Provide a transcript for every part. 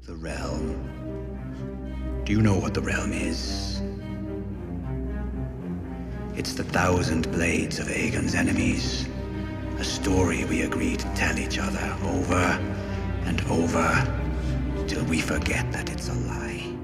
The Realm. Do you know what the Realm is? It's the 1,000 blades of Aegon's enemies. A story we agree to tell each other over and over till we forget that it's a lie.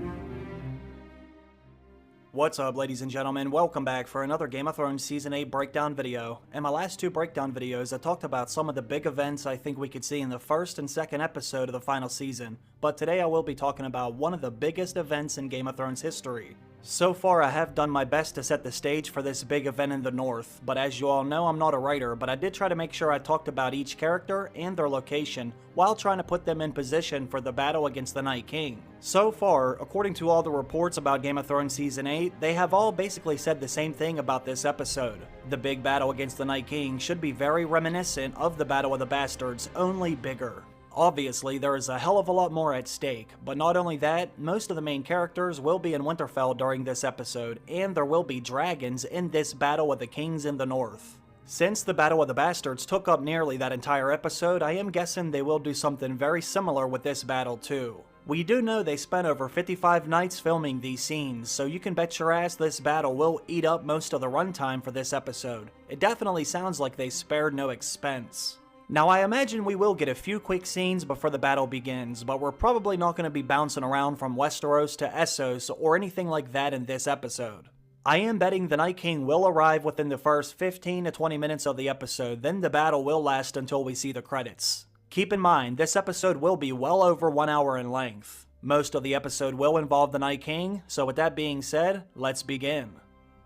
What's up, ladies and gentlemen? Welcome back for another Game of Thrones Season 8 breakdown video. In my last two breakdown videos, I talked about some of the big events I think we could see in the first and second episode of the final season, but today I will be talking about one of the biggest events in Game of Thrones history. So far, I have done my best to set the stage for this big event in the north, but as you all know, I'm not a writer, but I did try to make sure I talked about each character and their location, while trying to put them in position for the battle against the Night King. So far, according to all the reports about Game of Thrones Season 8, they have all basically said the same thing about this episode. The big battle against the Night King should be very reminiscent of the Battle of the Bastards, only bigger. Obviously, there is a hell of a lot more at stake, but not only that, most of the main characters will be in Winterfell during this episode, and there will be dragons in this Battle of the Kings in the North. Since the Battle of the Bastards took up nearly that entire episode, I am guessing they will do something very similar with this battle too. We do know they spent over 55 nights filming these scenes, so you can bet your ass this battle will eat up most of the runtime for this episode. It definitely sounds like they spared no expense. Now, I imagine we will get a few quick scenes before the battle begins, but we're probably not going to be bouncing around from Westeros to Essos or anything like that in this episode. I am betting the Night King will arrive within the first 15 to 20 minutes of the episode, then the battle will last until we see the credits. Keep in mind, this episode will be well over 1 hour in length. Most of the episode will involve the Night King, so with that being said, let's begin.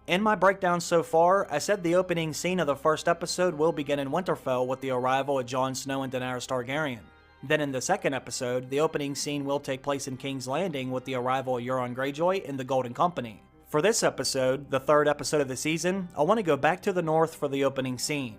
In my breakdown so far, I said the opening scene of the first episode will begin in Winterfell with the arrival of Jon Snow and Daenerys Targaryen. Then in the second episode, the opening scene will take place in King's Landing with the arrival of Euron Greyjoy and the Golden Company. For this episode, the third episode of the season, I want to go back to the north for the opening scene.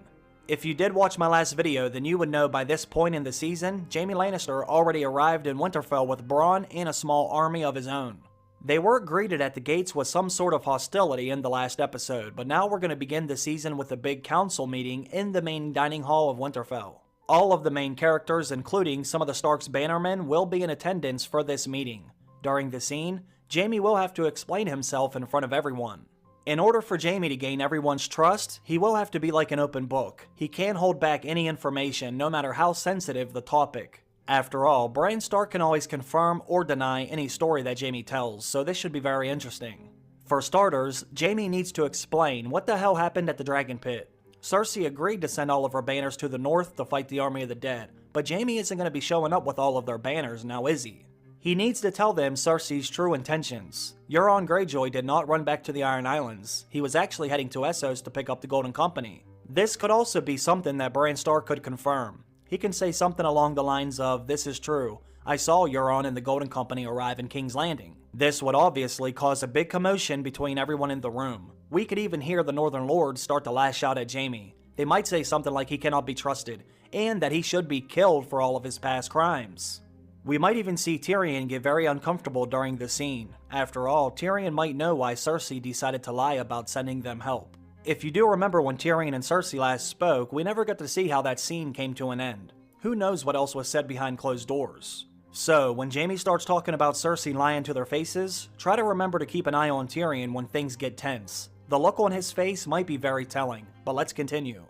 If you did watch my last video, then you would know by this point in the season, Jaime Lannister already arrived in Winterfell with Bronn and a small army of his own. They were greeted at the gates with some sort of hostility in the last episode, but now we're going to begin the season with a big council meeting in the main dining hall of Winterfell. All of the main characters, including some of the Stark's bannermen, will be in attendance for this meeting. During the scene, Jaime will have to explain himself in front of everyone. In order for Jaime to gain everyone's trust, he will have to be like an open book. He can't hold back any information, no matter how sensitive the topic. After all, Bran Stark can always confirm or deny any story that Jaime tells, so this should be very interesting. For starters, Jaime needs to explain what the hell happened at the Dragon Pit. Cersei agreed to send all of her banners to the north to fight the Army of the Dead, but Jaime isn't going to be showing up with all of their banners, now is he? He needs to tell them Cersei's true intentions. Euron Greyjoy did not run back to the Iron Islands. He was actually heading to Essos to pick up the Golden Company. This could also be something that Bran Stark could confirm. He can say something along the lines of, "This is true. I saw Euron and the Golden Company arrive in King's Landing." This would obviously cause a big commotion between everyone in the room. We could even hear the Northern Lords start to lash out at Jaime. They might say something like he cannot be trusted, and that he should be killed for all of his past crimes. We might even see Tyrion get very uncomfortable during the scene. After all, Tyrion might know why Cersei decided to lie about sending them help. If you do remember when Tyrion and Cersei last spoke, we never got to see how that scene came to an end. Who knows what else was said behind closed doors? So, when Jaime starts talking about Cersei lying to their faces, try to remember to keep an eye on Tyrion when things get tense. The look on his face might be very telling, but let's continue.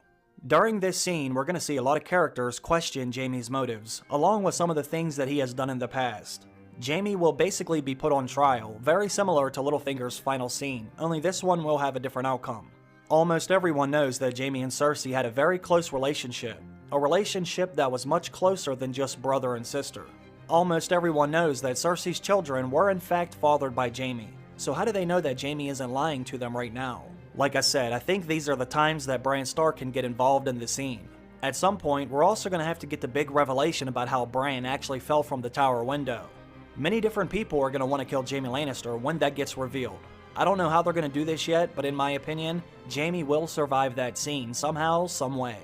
During this scene, we're going to see a lot of characters question Jaime's motives, along with some of the things that he has done in the past. Jaime will basically be put on trial, very similar to Littlefinger's final scene, only this one will have a different outcome. Almost everyone knows that Jaime and Cersei had a very close relationship, a relationship that was much closer than just brother and sister. Almost everyone knows that Cersei's children were in fact fathered by Jaime, so how do they know that Jaime isn't lying to them right now? Like I said, I think these are the times that Bran Stark can get involved in the scene. At some point, we're also going to have to get the big revelation about how Bran actually fell from the tower window. Many different people are going to want to kill Jaime Lannister when that gets revealed. I don't know how they're going to do this yet, but in my opinion, Jaime will survive that scene somehow, some way.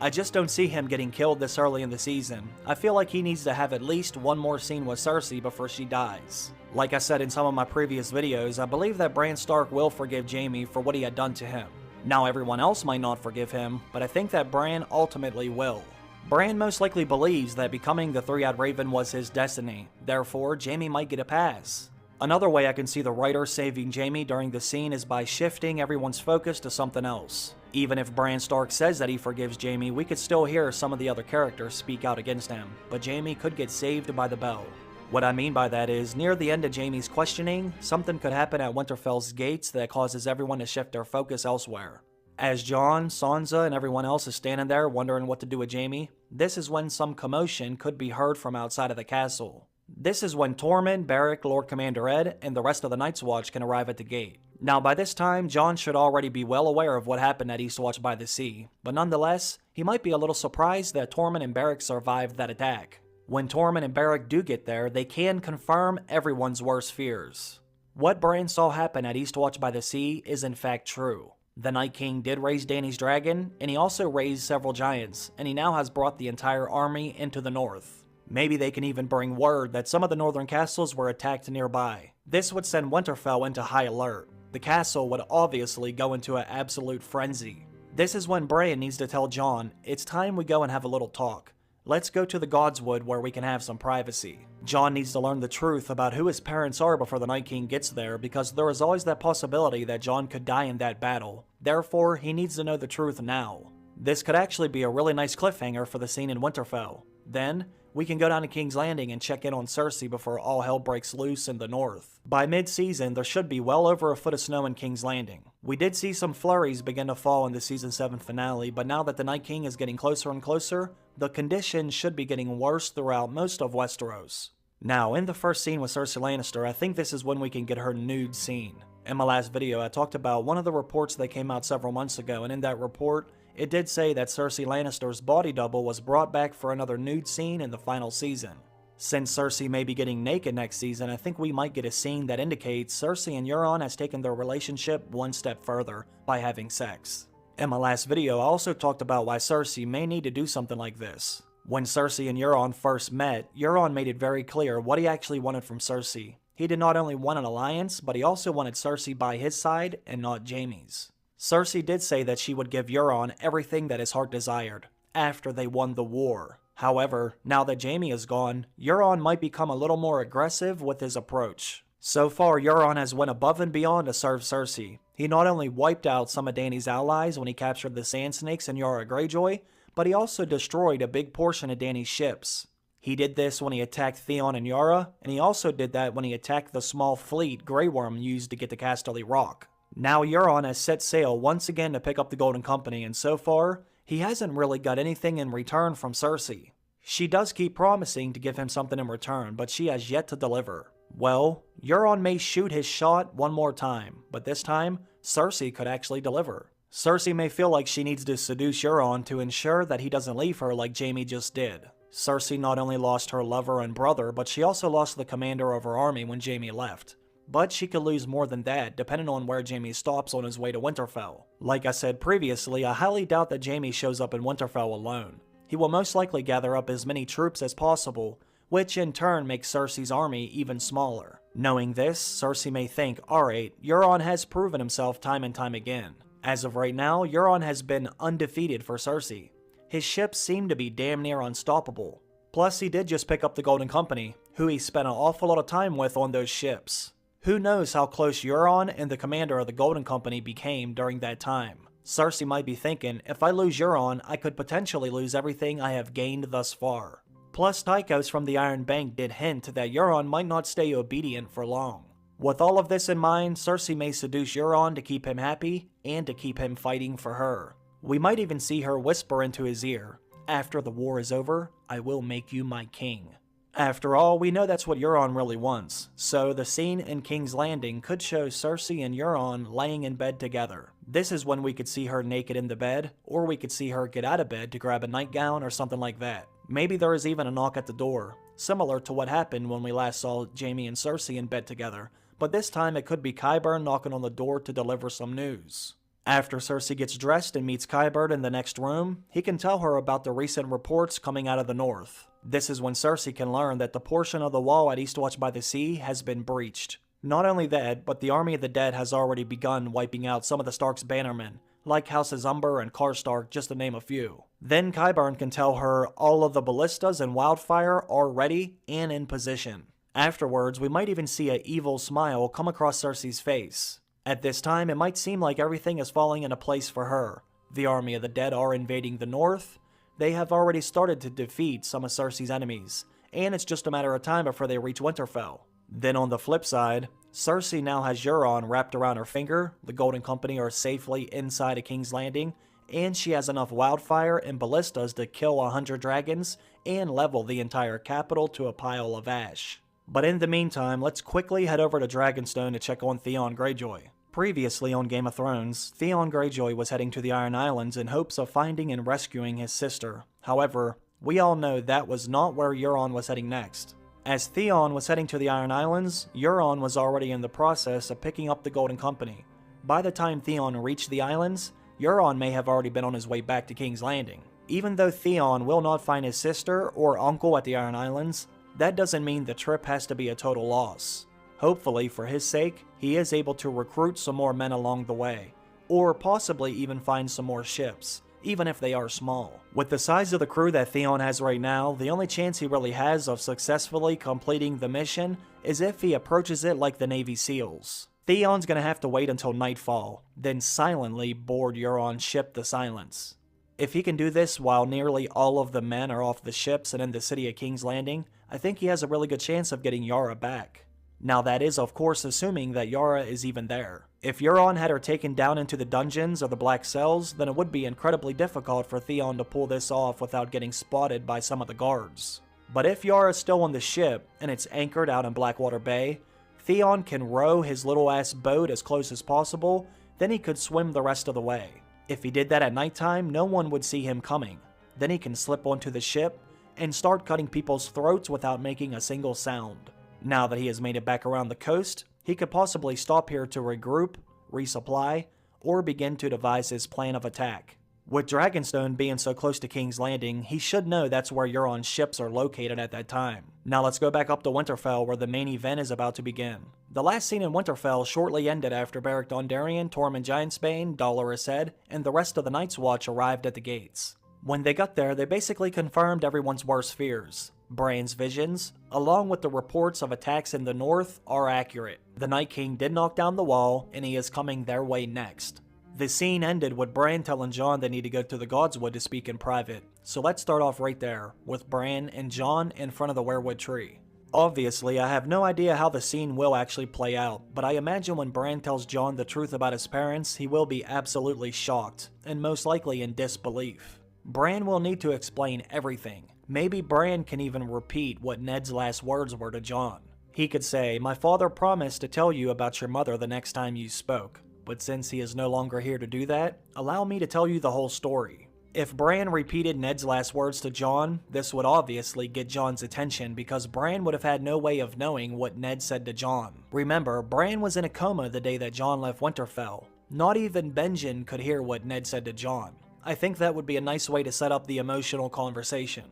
I just don't see him getting killed this early in the season. I feel like he needs to have at least one more scene with Cersei before she dies. Like I said in some of my previous videos, I believe that Bran Stark will forgive Jaime for what he had done to him. Now everyone else might not forgive him, but I think that Bran ultimately will. Bran most likely believes that becoming the Three-Eyed Raven was his destiny, therefore Jaime might get a pass. Another way I can see the writer saving Jaime during the scene is by shifting everyone's focus to something else. Even if Bran Stark says that he forgives Jaime, we could still hear some of the other characters speak out against him, but Jaime could get saved by the bell. What I mean by that is, near the end of Jaime's questioning, something could happen at Winterfell's gates that causes everyone to shift their focus elsewhere. As Jon, Sansa, and everyone else is standing there wondering what to do with Jaime, this is when some commotion could be heard from outside of the castle. This is when Tormund, Beric, Lord Commander Ed, and the rest of the Night's Watch can arrive at the gate. Now by this time, Jon should already be well aware of what happened at Eastwatch by the Sea, but nonetheless, he might be a little surprised that Tormund and Beric survived that attack. When Tormund and Beric do get there, they can confirm everyone's worst fears. What Bran saw happen at Eastwatch by the Sea is in fact true. The Night King did raise Dany's dragon, and he also raised several giants, and he now has brought the entire army into the north. Maybe they can even bring word that some of the northern castles were attacked nearby. This would send Winterfell into high alert. The castle would obviously go into an absolute frenzy. This is when Bran needs to tell Jon, it's time we go and have a little talk. Let's go to the Godswood where we can have some privacy. Jon needs to learn the truth about who his parents are before the Night King gets there, because there is always that possibility that Jon could die in that battle. Therefore, he needs to know the truth now. This could actually be a really nice cliffhanger for the scene in Winterfell. Then, we can go down to King's Landing and check in on Cersei before all hell breaks loose in the north. By mid-season, there should be well over a foot of snow in King's Landing. We did see some flurries begin to fall in the Season 7 finale, but now that the Night King is getting closer and closer, the conditions should be getting worse throughout most of Westeros. Now, in the first scene with Cersei Lannister, I think this is when we can get her nude scene. In my last video, I talked about one of the reports that came out several months ago, and in that report, it did say that Cersei Lannister's body double was brought back for another nude scene in the final season. Since Cersei may be getting naked next season, I think we might get a scene that indicates Cersei and Euron has taken their relationship one step further by having sex. In my last video, I also talked about why Cersei may need to do something like this. When Cersei and Euron first met, Euron made it very clear what he actually wanted from Cersei. He did not only want an alliance, but he also wanted Cersei by his side and not Jaime's. Cersei did say that she would give Euron everything that his heart desired, after they won the war. However, now that Jaime is gone, Euron might become a little more aggressive with his approach. So far, Euron has went above and beyond to serve Cersei. He not only wiped out some of Dany's allies when he captured the Sand Snakes and Yara Greyjoy, but he also destroyed a big portion of Dany's ships. He did this when he attacked Theon and Yara, and he also did that when he attacked the small fleet Grey Worm used to get to Casterly Rock. Now Euron has set sail once again to pick up the Golden Company, and so far, he hasn't really got anything in return from Cersei. She does keep promising to give him something in return, but she has yet to deliver. Well, Euron may shoot his shot one more time, but this time, Cersei could actually deliver. Cersei may feel like she needs to seduce Euron to ensure that he doesn't leave her like Jaime just did. Cersei not only lost her lover and brother, but she also lost the commander of her army when Jaime left. But she could lose more than that, depending on where Jaime stops on his way to Winterfell. Like I said previously, I highly doubt that Jaime shows up in Winterfell alone. He will most likely gather up as many troops as possible, which in turn makes Cersei's army even smaller. Knowing this, Cersei may think, alright, Euron has proven himself time and time again. As of right now, Euron has been undefeated for Cersei. His ships seem to be damn near unstoppable. Plus, he did just pick up the Golden Company, who he spent an awful lot of time with on those ships. Who knows how close Euron and the commander of the Golden Company became during that time. Cersei might be thinking, if I lose Euron, I could potentially lose everything I have gained thus far. Plus, Tychos from the Iron Bank did hint that Euron might not stay obedient for long. With all of this in mind, Cersei may seduce Euron to keep him happy, and to keep him fighting for her. We might even see her whisper into his ear, after the war is over, I will make you my king. After all, we know that's what Euron really wants, so the scene in King's Landing could show Cersei and Euron laying in bed together. This is when we could see her naked in the bed, or we could see her get out of bed to grab a nightgown or something like that. Maybe there is even a knock at the door, similar to what happened when we last saw Jaime and Cersei in bed together, but this time it could be Qyburn knocking on the door to deliver some news. After Cersei gets dressed and meets Qyburn in the next room, he can tell her about the recent reports coming out of the north. This is when Cersei can learn that the portion of the wall at Eastwatch by the Sea has been breached. Not only that, but the Army of the Dead has already begun wiping out some of the Stark's bannermen, like Houses Umber and Karstark, just to name a few. Then Qyburn can tell her all of the ballistas and Wildfire are ready and in position. Afterwards, we might even see an evil smile come across Cersei's face. At this time, it might seem like everything is falling into place for her. The army of the dead are invading the north. They have already started to defeat some of Cersei's enemies, and it's just a matter of time before they reach Winterfell. Then on the flip side, Cersei now has Euron wrapped around her finger, the Golden Company are safely inside of King's Landing, and she has enough Wildfire and ballistas to kill 100 dragons and level the entire capital to a pile of ash. But in the meantime, let's quickly head over to Dragonstone to check on Theon Greyjoy. Previously on Game of Thrones, Theon Greyjoy was heading to the Iron Islands in hopes of finding and rescuing his sister. However, we all know that was not where Euron was heading next. As Theon was heading to the Iron Islands, Euron was already in the process of picking up the Golden Company. By the time Theon reached the islands, Euron may have already been on his way back to King's Landing. Even though Theon will not find his sister or uncle at the Iron Islands, that doesn't mean the trip has to be a total loss. Hopefully, for his sake, he is able to recruit some more men along the way, or possibly even find some more ships, even if they are small. With the size of the crew that Theon has right now, the only chance he really has of successfully completing the mission is if he approaches it like the Navy SEALs. Theon's gonna have to wait until nightfall, then silently board Euron's ship the Silence. If he can do this while nearly all of the men are off the ships and in the city of King's Landing, I think he has a really good chance of getting Yara back. Now that is of course assuming that Yara is even there. If Euron had her taken down into the dungeons or the black cells, then it would be incredibly difficult for Theon to pull this off without getting spotted by some of the guards. But if Yara is still on the ship, and it's anchored out in Blackwater Bay, Theon can row his little ass boat as close as possible, then he could swim the rest of the way. If he did that at nighttime, no one would see him coming. Then he can slip onto the ship and start cutting people's throats without making a single sound. Now that he has made it back around the coast, he could possibly stop here to regroup, resupply, or begin to devise his plan of attack. With Dragonstone being so close to King's Landing, he should know that's where Euron's ships are located at that time. Now let's go back up to Winterfell where the main event is about to begin. The last scene in Winterfell shortly ended after Beric Dondarrion, Tormund Giantsbane, Dolorous Edd, and the rest of the Night's Watch arrived at the gates. When they got there, they basically confirmed everyone's worst fears. Bran's visions, along with the reports of attacks in the north, are accurate. The Night King did knock down the wall, and he is coming their way next. The scene ended with Bran telling Jon they need to go to the Godswood to speak in private. So let's start off right there, with Bran and Jon in front of the Weirwood tree. Obviously, I have no idea how the scene will actually play out, but I imagine when Bran tells Jon the truth about his parents, he will be absolutely shocked, and most likely in disbelief. Bran will need to explain everything. Maybe Bran can even repeat what Ned's last words were to Jon. He could say, "My father promised to tell you about your mother the next time you spoke, but since he is no longer here to do that, allow me to tell you the whole story." If Bran repeated Ned's last words to Jon, this would obviously get Jon's attention because Bran would have had no way of knowing what Ned said to Jon. Remember, Bran was in a coma the day that Jon left Winterfell. Not even Benjen could hear what Ned said to Jon. I think that would be a nice way to set up the emotional conversation.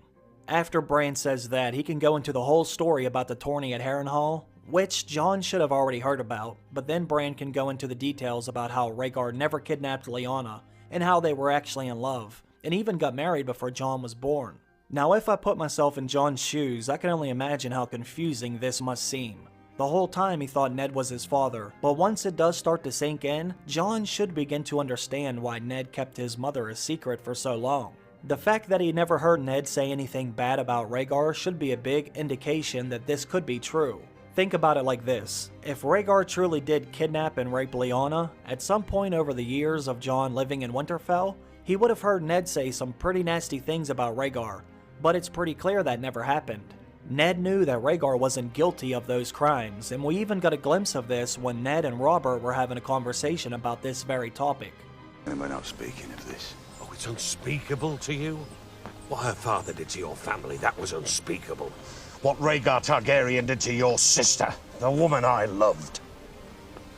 After Bran says that, he can go into the whole story about the tourney at Harrenhal, which Jon should have already heard about, but then Bran can go into the details about how Rhaegar never kidnapped Lyanna, and how they were actually in love, and even got married before Jon was born. Now if I put myself in Jon's shoes, I can only imagine how confusing this must seem. The whole time he thought Ned was his father, but once it does start to sink in, Jon should begin to understand why Ned kept his mother a secret for so long. The fact that he never heard Ned say anything bad about Rhaegar should be a big indication that this could be true. Think about it like this. If Rhaegar truly did kidnap and rape Lyanna, at some point over the years of Jon living in Winterfell, he would have heard Ned say some pretty nasty things about Rhaegar, but it's pretty clear that never happened. Ned knew that Rhaegar wasn't guilty of those crimes, and we even got a glimpse of this when Ned and Robert were having a conversation about this very topic. And we're not speaking of this. Oh, it's unspeakable to you? What her father did to your family, that was unspeakable. What Rhaegar Targaryen did to your sister, the woman I loved.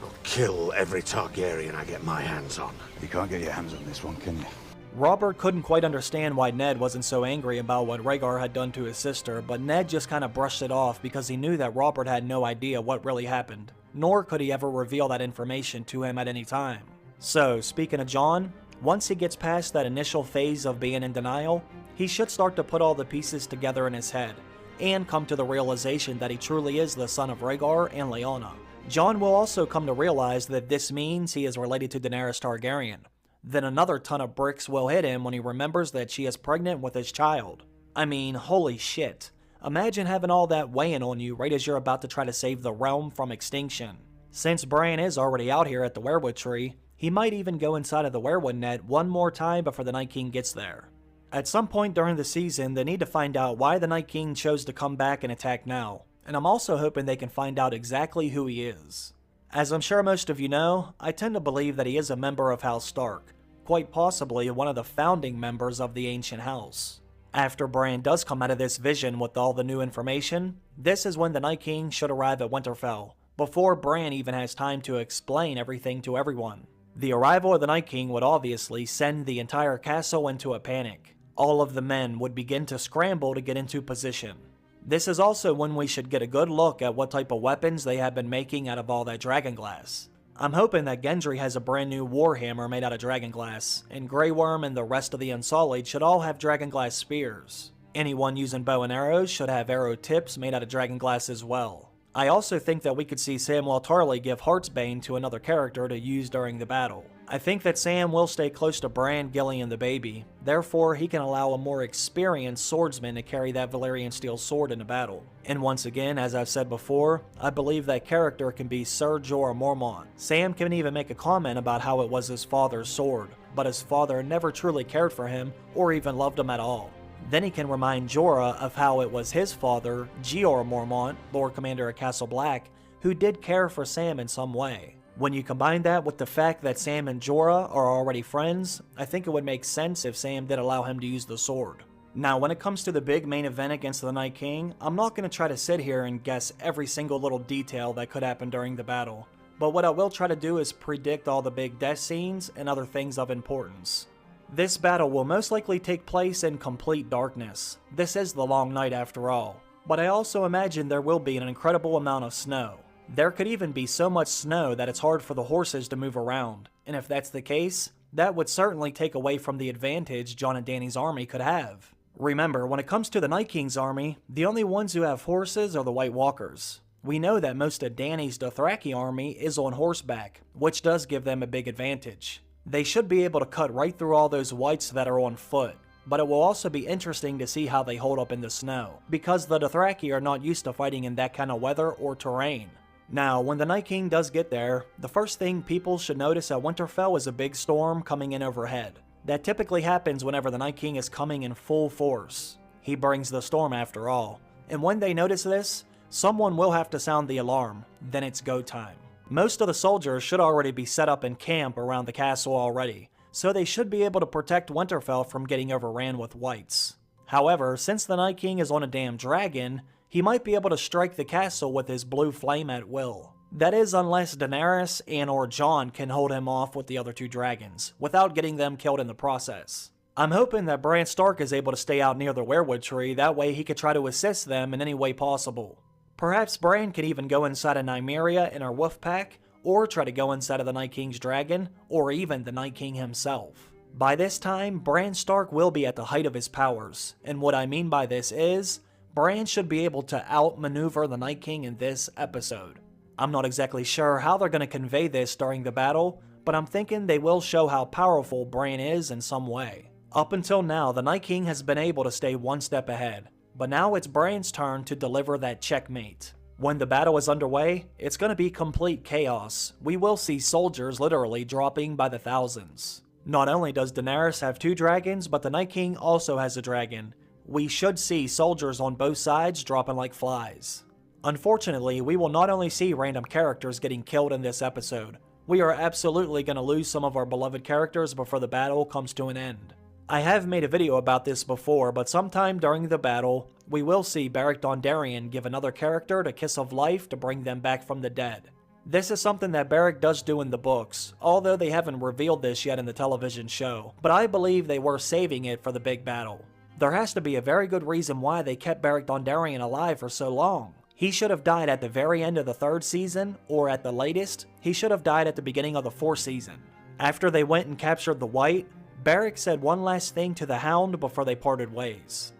I'll kill every Targaryen I get my hands on. You can't get your hands on this one, can you? Robert couldn't quite understand why Ned wasn't so angry about what Rhaegar had done to his sister, but Ned just kind of brushed it off because he knew that Robert had no idea what really happened, nor could he ever reveal that information to him at any time. So, speaking of Jon, Once he gets past that initial phase of being in denial, he should start to put all the pieces together in his head, and come to the realization that he truly is the son of Rhaegar and Lyanna. Jon will also come to realize that this means he is related to Daenerys Targaryen. Then another ton of bricks will hit him when he remembers that she is pregnant with his child. I mean, holy shit. Imagine having all that weighing on you right as you're about to try to save the realm from extinction. Since Bran is already out here at the Weirwood Tree, he might even go inside of the Weirwood Net one more time before the Night King gets there. At some point during the season, they need to find out why the Night King chose to come back and attack now, and I'm also hoping they can find out exactly who he is. As I'm sure most of you know, I tend to believe that he is a member of House Stark, quite possibly one of the founding members of the ancient house. After Bran does come out of this vision with all the new information, this is when the Night King should arrive at Winterfell, before Bran even has time to explain everything to everyone. The arrival of the Night King would obviously send the entire castle into a panic. All of the men would begin to scramble to get into position. This is also when we should get a good look at what type of weapons they have been making out of all that dragonglass. I'm hoping that Gendry has a brand new warhammer made out of dragonglass, and Grey Worm and the rest of the Unsullied should all have dragonglass spears. Anyone using bow and arrows should have arrow tips made out of dragonglass as well. I also think that we could see Samwell Tarly give Heartsbane to another character to use during the battle. I think that Sam will stay close to Bran, Gilly, and the baby, therefore he can allow a more experienced swordsman to carry that Valyrian steel sword into battle. And once again, as I've said before, I believe that character can be Ser Jorah Mormont. Sam can even make a comment about how it was his father's sword, but his father never truly cared for him or even loved him at all. Then he can remind Jorah of how it was his father, Jeor Mormont, Lord Commander of Castle Black, who did care for Sam in some way. When you combine that with the fact that Sam and Jorah are already friends, I think it would make sense if Sam did allow him to use the sword. Now, when it comes to the big main event against the Night King, I'm not going to try to sit here and guess every single little detail that could happen during the battle, but what I will try to do is predict all the big death scenes and other things of importance. This battle will most likely take place in complete darkness. This is the Long Night after all. But I also imagine there will be an incredible amount of snow. There could even be so much snow that it's hard for the horses to move around. And if that's the case, that would certainly take away from the advantage Jon and Dany's army could have. Remember, when it comes to the Night King's army, the only ones who have horses are the White Walkers. We know that most of Dany's Dothraki army is on horseback, which does give them a big advantage. They should be able to cut right through all those whites that are on foot, but it will also be interesting to see how they hold up in the snow, because the Dothraki are not used to fighting in that kind of weather or terrain. Now, when the Night King does get there, the first thing people should notice at Winterfell is a big storm coming in overhead. That typically happens whenever the Night King is coming in full force. He brings the storm after all, and when they notice this, someone will have to sound the alarm, then it's go time. Most of the soldiers should already be set up in camp around the castle already, so they should be able to protect Winterfell from getting overran with whites. However, since the Night King is on a damn dragon, he might be able to strike the castle with his blue flame at will. That is, unless Daenerys and or Jon can hold him off with the other two dragons, without getting them killed in the process. I'm hoping that Bran Stark is able to stay out near the Weirwood Tree, that way he could try to assist them in any way possible. Perhaps Bran could even go inside of Nymeria in her wolf pack, or try to go inside of the Night King's dragon, or even the Night King himself. By this time, Bran Stark will be at the height of his powers, and what I mean by this is, Bran should be able to outmaneuver the Night King in this episode. I'm not exactly sure how they're going to convey this during the battle, but I'm thinking they will show how powerful Bran is in some way. Up until now, the Night King has been able to stay one step ahead, but now it's Bran's turn to deliver that checkmate. When the battle is underway, it's going to be complete chaos. We will see soldiers literally dropping by the thousands. Not only does Daenerys have two dragons, but the Night King also has a dragon. We should see soldiers on both sides dropping like flies. Unfortunately, we will not only see random characters getting killed in this episode, we are absolutely going to lose some of our beloved characters before the battle comes to an end. I have made a video about this before, but sometime during the battle, we will see Beric Dondarrion give another character a kiss of life to bring them back from the dead. This is something that Beric does do in the books, although they haven't revealed this yet in the television show, but I believe they were saving it for the big battle. There has to be a very good reason why they kept Beric Dondarrion alive for so long. He should have died at the very end of the 3rd season, or at the latest, he should have died at the beginning of the 4th season. After they went and captured the White, Beric said one last thing to the Hound before they parted ways.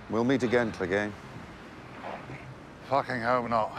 We'll meet again, Clegane. Fucking hope not.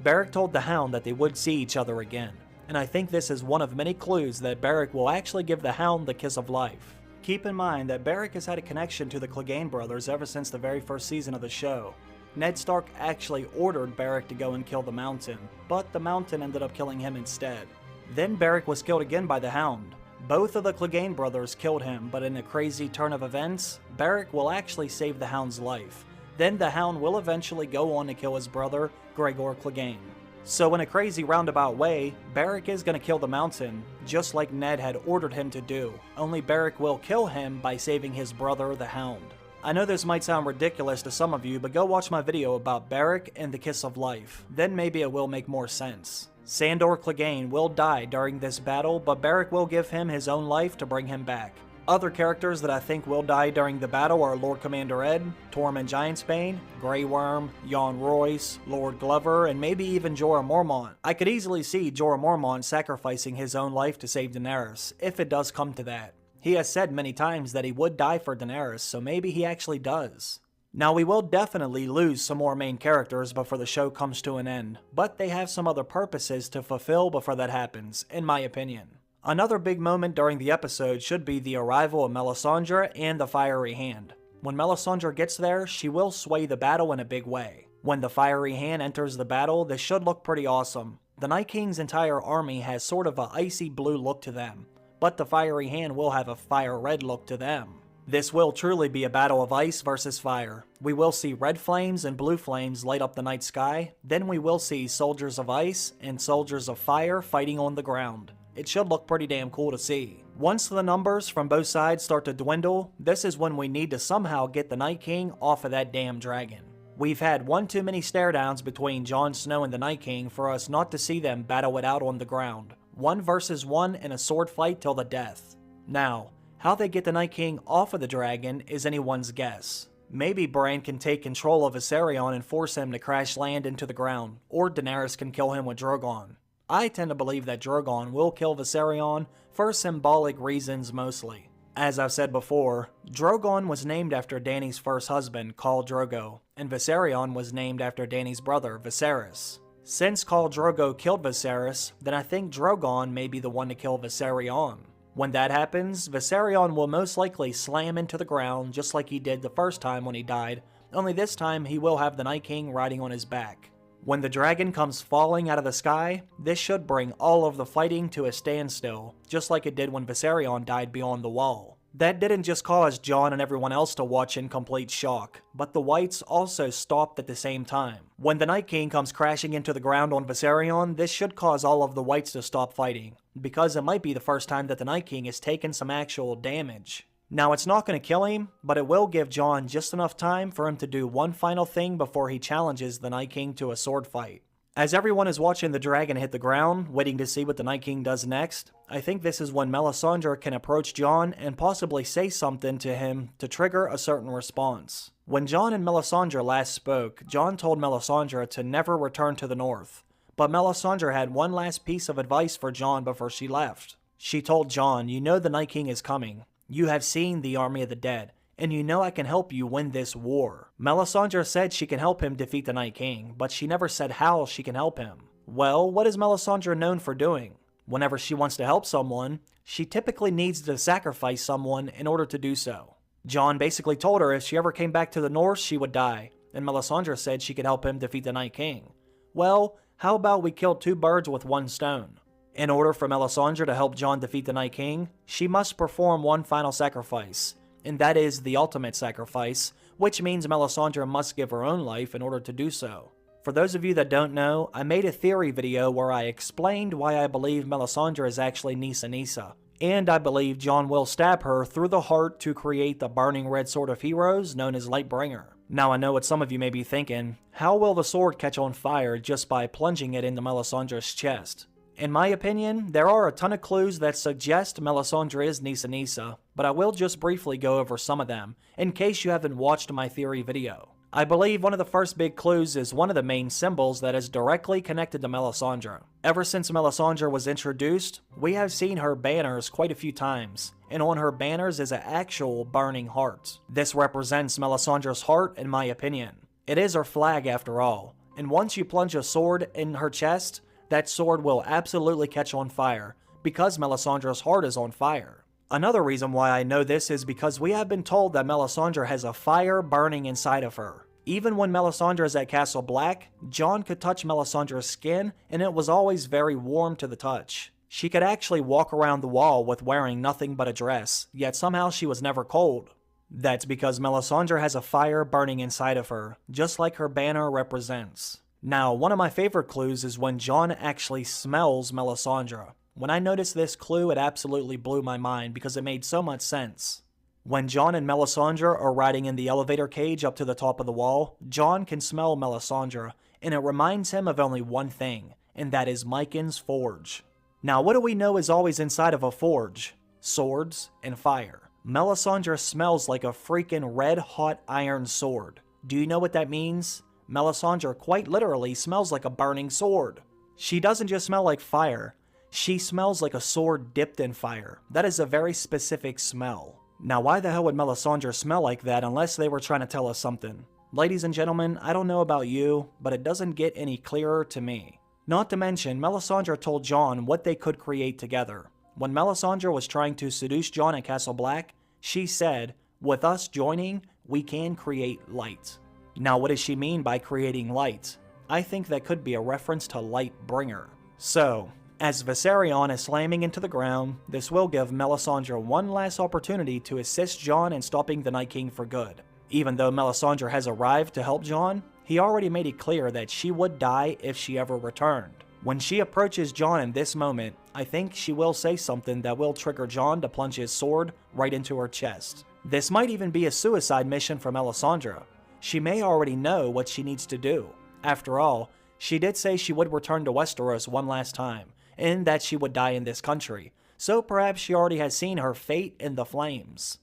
Beric told the Hound that they would see each other again, and I think this is one of many clues that Beric will actually give the Hound the kiss of life. Keep in mind that Beric has had a connection to the Clegane brothers ever since the very first season of the show. Ned Stark actually ordered Beric to go and kill the Mountain, but the Mountain ended up killing him instead. Then Beric was killed again by the Hound. Both of the Clegane brothers killed him, but in a crazy turn of events, Beric will actually save the Hound's life. Then the Hound will eventually go on to kill his brother, Gregor Clegane. So in a crazy roundabout way, Beric is going to kill the Mountain, just like Ned had ordered him to do, only Beric will kill him by saving his brother, the Hound. I know this might sound ridiculous to some of you, but go watch my video about Beric and the Kiss of Life, then maybe it will make more sense. Sandor Clegane will die during this battle, but Beric will give him his own life to bring him back. Other characters that I think will die during the battle are Lord Commander Ed, Tormund Giantsbane, Grey Worm, Jon Royce, Lord Glover, and maybe even Jorah Mormont. I could easily see Jorah Mormont sacrificing his own life to save Daenerys, if it does come to that. He has said many times that he would die for Daenerys, so maybe he actually does. Now we will definitely lose some more main characters before the show comes to an end, but they have some other purposes to fulfill before that happens, in my opinion. Another big moment during the episode should be the arrival of Melisandre and the Fiery Hand. When Melisandre gets there, she will sway the battle in a big way. When the Fiery Hand enters the battle, this should look pretty awesome. The Night King's entire army has sort of an icy blue look to them, but the Fiery Hand will have a fire red look to them. This will truly be a battle of ice versus fire. We will see red flames and blue flames light up the night sky, then we will see soldiers of ice and soldiers of fire fighting on the ground. It should look pretty damn cool to see. Once the numbers from both sides start to dwindle, this is when we need to somehow get the Night King off of that damn dragon. We've had one too many stare downs between Jon Snow and the Night King for us not to see them battle it out on the ground. 1 versus 1 in a sword fight till the death. Now, how they get the Night King off of the dragon is anyone's guess. Maybe Bran can take control of Viserion and force him to crash land into the ground, or Daenerys can kill him with Drogon. I tend to believe that Drogon will kill Viserion for symbolic reasons mostly. As I've said before, Drogon was named after Dany's first husband, Khal Drogo, and Viserion was named after Dany's brother, Viserys. Since Khal Drogo killed Viserys, then I think Drogon may be the one to kill Viserion. When that happens, Viserion will most likely slam into the ground just like he did the first time when he died, only this time he will have the Night King riding on his back. When the dragon comes falling out of the sky, this should bring all of the fighting to a standstill, just like it did when Viserion died beyond the wall. That didn't just cause Jon and everyone else to watch in complete shock, but the Whites also stopped at the same time. When the Night King comes crashing into the ground on Viserion, this should cause all of the Whites to stop fighting, because it might be the first time that the Night King has taken some actual damage. Now, it's not going to kill him, but it will give Jon just enough time for him to do one final thing before he challenges the Night King to a sword fight. As everyone is watching the dragon hit the ground, waiting to see what the Night King does next, I think this is when Melisandre can approach Jon and possibly say something to him to trigger a certain response. When Jon and Melisandre last spoke, Jon told Melisandre to never return to the north, but Melisandre had one last piece of advice for Jon before she left. She told Jon, "You know the Night King is coming. You have seen the army of the dead, and you know I can help you win this war." Melisandre said she can help him defeat the Night King, but she never said how she can help him. Well, what is Melisandre known for doing? Whenever she wants to help someone, she typically needs to sacrifice someone in order to do so. Jon basically told her if she ever came back to the north, she would die, and Melisandre said she could help him defeat the Night King. Well, how about we kill 2 birds with 1 stone? In order for Melisandre to help Jon defeat the Night King, she must perform one final sacrifice, and that is the ultimate sacrifice, which means Melisandre must give her own life in order to do so. For those of you that don't know, I made a theory video where I explained why I believe Melisandre is actually Nissa Nissa, and I believe Jon will stab her through the heart to create the burning red sword of heroes known as Lightbringer. Now I know what some of you may be thinking, how will the sword catch on fire just by plunging it into Melisandre's chest? In my opinion, there are a ton of clues that suggest Melisandre is Nissa Nissa, but I will just briefly go over some of them, in case you haven't watched my theory video. I believe one of the first big clues is one of the main symbols that is directly connected to Melisandre. Ever since Melisandre was introduced, we have seen her banners quite a few times, and on her banners is an actual burning heart. This represents Melisandre's heart in my opinion. It is her flag after all, and once you plunge a sword in her chest, that sword will absolutely catch on fire, because Melisandre's heart is on fire. Another reason why I know this is because we have been told that Melisandre has a fire burning inside of her. Even when Melisandre is at Castle Black, Jon could touch Melisandre's skin and it was always very warm to the touch. She could actually walk around the wall with wearing nothing but a dress, yet somehow she was never cold. That's because Melisandre has a fire burning inside of her, just like her banner represents. Now, one of my favorite clues is when Jon actually smells Melisandre. When I noticed this clue, it absolutely blew my mind because it made so much sense. When Jon and Melisandre are riding in the elevator cage up to the top of the wall, Jon can smell Melisandre, and it reminds him of only one thing, and that is Mycon's forge. Now, what do we know is always inside of a forge? Swords and fire. Melisandre smells like a freaking red-hot iron sword. Do you know what that means? Melisandre quite literally smells like a burning sword. She doesn't just smell like fire. She smells like a sword dipped in fire. That is a very specific smell. Now, why the hell would Melisandre smell like that unless they were trying to tell us something? Ladies and gentlemen, I don't know about you, but it doesn't get any clearer to me. Not to mention, Melisandre told Jon what they could create together. When Melisandre was trying to seduce Jon at Castle Black, she said, "With us joining, we can create light." Now, what does she mean by creating light? I think that could be a reference to Lightbringer. So, as Viserion is slamming into the ground, this will give Melisandre one last opportunity to assist Jon in stopping the Night King for good. Even though Melisandre has arrived to help Jon, he already made it clear that she would die if she ever returned. When she approaches Jon in this moment, I think she will say something that will trigger Jon to plunge his sword right into her chest. This might even be a suicide mission for Melisandre. She may already know what she needs to do. After all, she did say she would return to Westeros one last time, and that she would die in this country, so perhaps she already has seen her fate in the flames.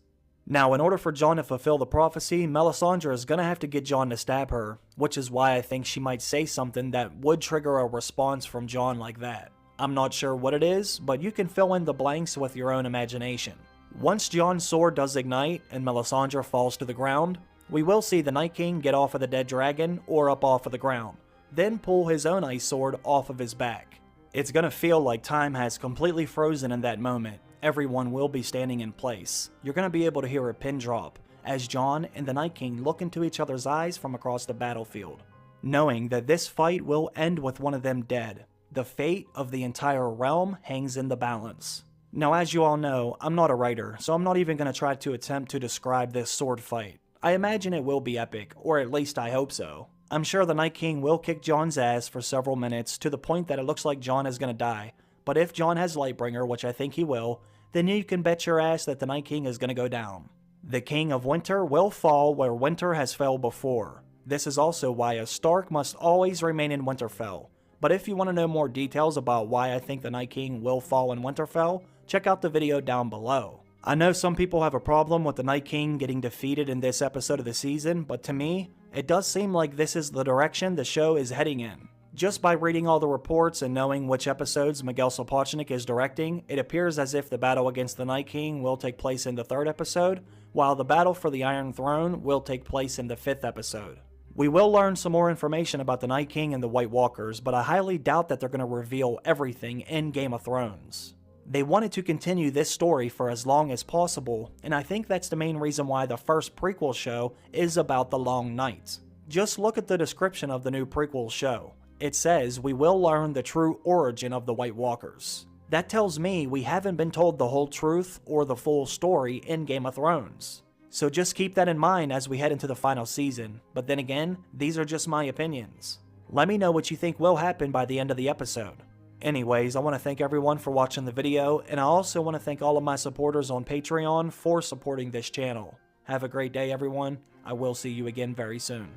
Now, in order for Jon to fulfill the prophecy, Melisandre is gonna have to get Jon to stab her, which is why I think she might say something that would trigger a response from Jon like that. I'm not sure what it is, but you can fill in the blanks with your own imagination. Once Jon's sword does ignite and Melisandre falls to the ground, we will see the Night King get off of the dead dragon or up off of the ground, then pull his own ice sword off of his back. It's gonna feel like time has completely frozen in that moment. Everyone will be standing in place. You're gonna be able to hear a pin drop as Jon and the Night King look into each other's eyes from across the battlefield, knowing that this fight will end with one of them dead. The fate of the entire realm hangs in the balance. Now, as you all know, I'm not a writer, so I'm not even gonna try to attempt to describe this sword fight. I imagine it will be epic, or at least I hope so. I'm sure the Night King will kick Jon's ass for several minutes to the point that it looks like Jon is gonna die. But if Jon has Lightbringer, which I think he will, then you can bet your ass that the Night King is gonna go down. The King of Winter will fall where Winter has fell before. This is also why a Stark must always remain in Winterfell. But if you want to know more details about why I think the Night King will fall in Winterfell, check out the video down below. I know some people have a problem with the Night King getting defeated in this episode of the season, but to me, it does seem like this is the direction the show is heading in. Just by reading all the reports and knowing which episodes Miguel Sapochnik is directing, it appears as if the battle against the Night King will take place in the 3rd episode, while the battle for the Iron Throne will take place in the 5th episode. We will learn some more information about the Night King and the White Walkers, but I highly doubt that they're going to reveal everything in Game of Thrones. They wanted to continue this story for as long as possible, and I think that's the main reason why the first prequel show is about the Long Night. Just look at the description of the new prequel show. It says we will learn the true origin of the White Walkers. That tells me we haven't been told the whole truth or the full story in Game of Thrones. So just keep that in mind as we head into the final season, but then again, these are just my opinions. Let me know what you think will happen by the end of the episode. Anyways, I want to thank everyone for watching the video, and I also want to thank all of my supporters on Patreon for supporting this channel. Have a great day, everyone. I will see you again very soon.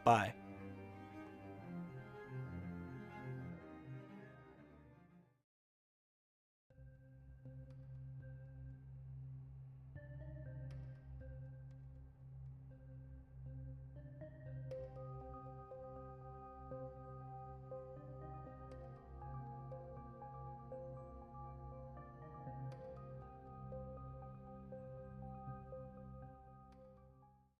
Bye.